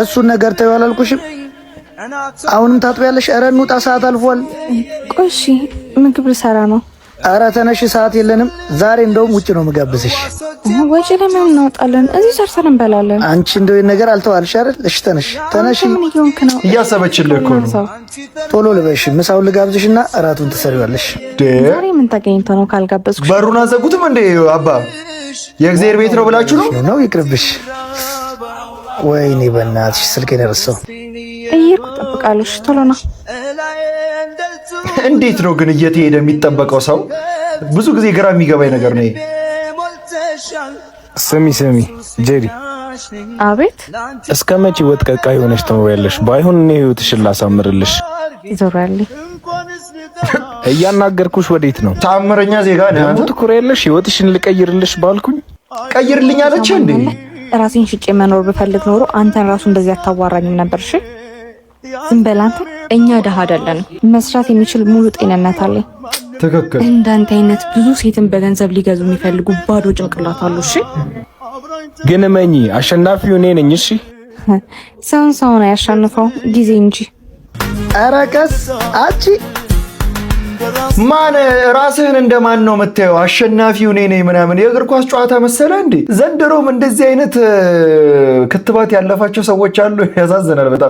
እሱን ነገር ተይው አላልኩሽም? አሁንም ታጥቢያለሽ? ኧረ እንውጣ፣ ሰዓት አልፏል። ቆይ እሺ፣ ምግብ ልሰራ ነው። ኧረ ተነሽ፣ ሰዓት የለንም ዛሬ። እንደውም ውጭ ነው የምጋብዝሽ። ወጪ ለምን እናወጣለን? እዚህ ሰርተን እንበላለን። አንቺ እንደው ነገር አልተዋልሽ አይደል? እሺ ተነሽ፣ ተነሽ። ምን እየሆንክ ነው? እያሰበችልህ እኮ ነው። ቶሎ ልበሽ፣ ምሳውን ልጋብዝሽና እራቱን ትሰሪዋለሽ። ዛሬ ምን ተገኝቶ ነው ካልጋበዝኩሽ? በሩን አዘጉትም እንዴ አባ? የእግዚአብሔር ቤት ነው ብላችሁ ነው? ይቅርብሽ። ወይኔ በእናትሽ ስልኬን ረሳሁ። እየሄድኩ እጠብቃለሁ። ቶሎ ነው። እንዴት ነው ግን እየተሄደ የሚጠበቀው ሰው? ብዙ ጊዜ ግራ የሚገባኝ ነገር ነው። ስሚ ጄሪ። አቤት። እስከ መቼ ወጥ ቀቃይ ሆነሽ ትኖሪያለሽ? ባይሆን እኔ ህይወትሽን ላሳምርልሽ። ይዞራልኝ። እያናገርኩሽ ወዴት ነው? ታምረኛ ዜጋ ነህ አንተ። ትኩሪያለሽ? ህይወትሽን ልቀይርልሽ ባልኩኝ ቀይርልኝ አለች እንዴ? ራሴን ሽጬ መኖር ብፈልግ ኖሮ አንተን ራሱ እንደዚህ አታዋራኝም ነበር። እሺ ዝም በል አንተ። እኛ ደሃ አይደለንም። መስራት የሚችል ሙሉ ጤንነት አለኝ። ትክክል። እንዳንተ አይነት ብዙ ሴትን በገንዘብ ሊገዙ የሚፈልጉ ባዶ ጭንቅላት አሉ። እሺ ግን እመኚ፣ አሸናፊው እኔ ነኝ። እሺ ሰውን ያሸንፈው ጊዜ እንጂ። ኧረ ቀስ አቺ ማን ራስህን እንደማን ነው የምታየው? አሸናፊው እኔ ነኝ ምናምን የእግር ኳስ ጨዋታ መሰለ እንዴ? ዘንድሮም እንደዚህ አይነት ክትባት ያለፋቸው ሰዎች አሉ። ያሳዝናል በጣም።